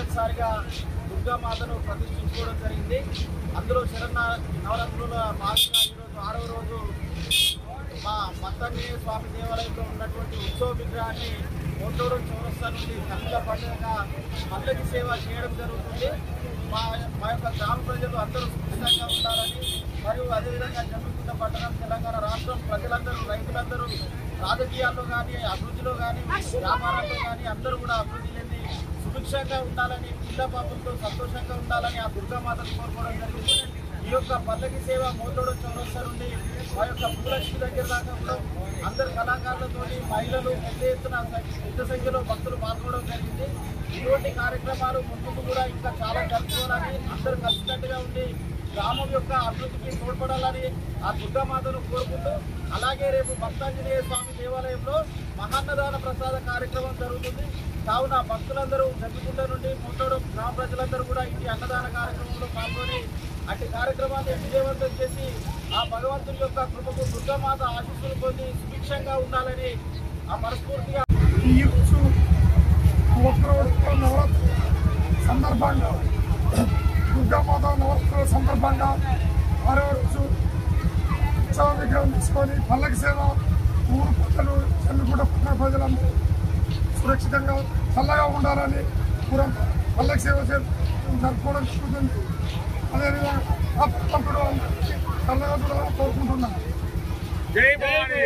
మొదటిసారిగా దుర్గామాతను ప్రతిష్ఠించుకోవడం జరిగింది. అందులో నవరాత్రుల భాగంగా ఈరోజు 6వ రోజు మా మత్తాంజనేయ స్వామి దేవాలయంలో ఉన్నటువంటి ఉత్సవ విగ్రహాన్ని మోటోరం చౌరస్తా నుండి కన్నుల పండుగగా పల్లకి సేవ చేయడం జరుగుతుంది. మా యొక్క గ్రామ ప్రజలు అందరూ సురక్షితంగా ఉండాలని మరియు అదేవిధంగా జమ్మికుంట పట్టణం తెలంగాణ రాష్ట్రం ప్రజలందరూ రైతులందరూ రాజకీయాల్లో కానీ అభివృద్ధిలో కానీ వ్యాపారాల్లో కానీ అందరూ కూడా అభివృద్ధి చెంది సుభిక్షంగా ఉండాలని పిల్ల పాపంతో సంతోషంగా ఉండాలని ఆ దుర్గామాతను కోరుకోవడం జరిగింది. ఈ యొక్క పల్లకి సేవ మోటోడం చౌరస్తా నుండి మా యొక్క భూలక్ష్మి దగ్గర దాకా కూడా అందరు కళాకారులతో మహిళలు పెద్ద సంఖ్యలో భక్తులు పాల్గొనడం జరిగింది. ఇటువంటి కార్యక్రమాలు ముందు కూడా ఇంకా చాలా జరుపుకోవాలని అందరూ కలిసికట్టుగా ఉండి గ్రామం యొక్క అభివృద్ధికి తోడ్పడాలని ఆ దుర్గామాతను కోరుకుంటూ అలాగే రేపు మత్తాంజనేయ స్వామి దేవాలయంలో మహాన్నదాన ప్రసాద కార్యక్రమం జరుగుతుంది. కావున భక్తులందరూ జమ్మికుంట నుండి మోటోడం గ్రామ ప్రజలందరూ కూడా ఈ అన్నదాన కార్యక్రమంలో పాల్గొని అట్టి కార్యక్రమాన్ని విజయవంతం చేసి ఆ భగవంతుని యొక్క కృపకు దుర్గామాత ఆశీస్సులు పొంది సుభిక్షంగా ఉండాలని ఆ మనస్ఫూర్తిగా నవరాత్రి సందర్భంగా దుర్గామాత నవరాత్రుల సందర్భంగా 6వ రోజు ఉత్సవ విగ్రహం తీసుకొని పల్లకి సేవ ఊరు ప్రజలు చెల్లుగూడ పట్టణ ప్రజలందరూ సురక్షితంగా చల్లగా ఉండాలని ఊరంతా పల్లకి సేవ జరుపుకోవడం జరుగుతుంది. అదేవిధంగా ఆ భక్తులు అందరికీ చల్లగా చూడాలని కోరుకుంటున్నాను. జై భవాని.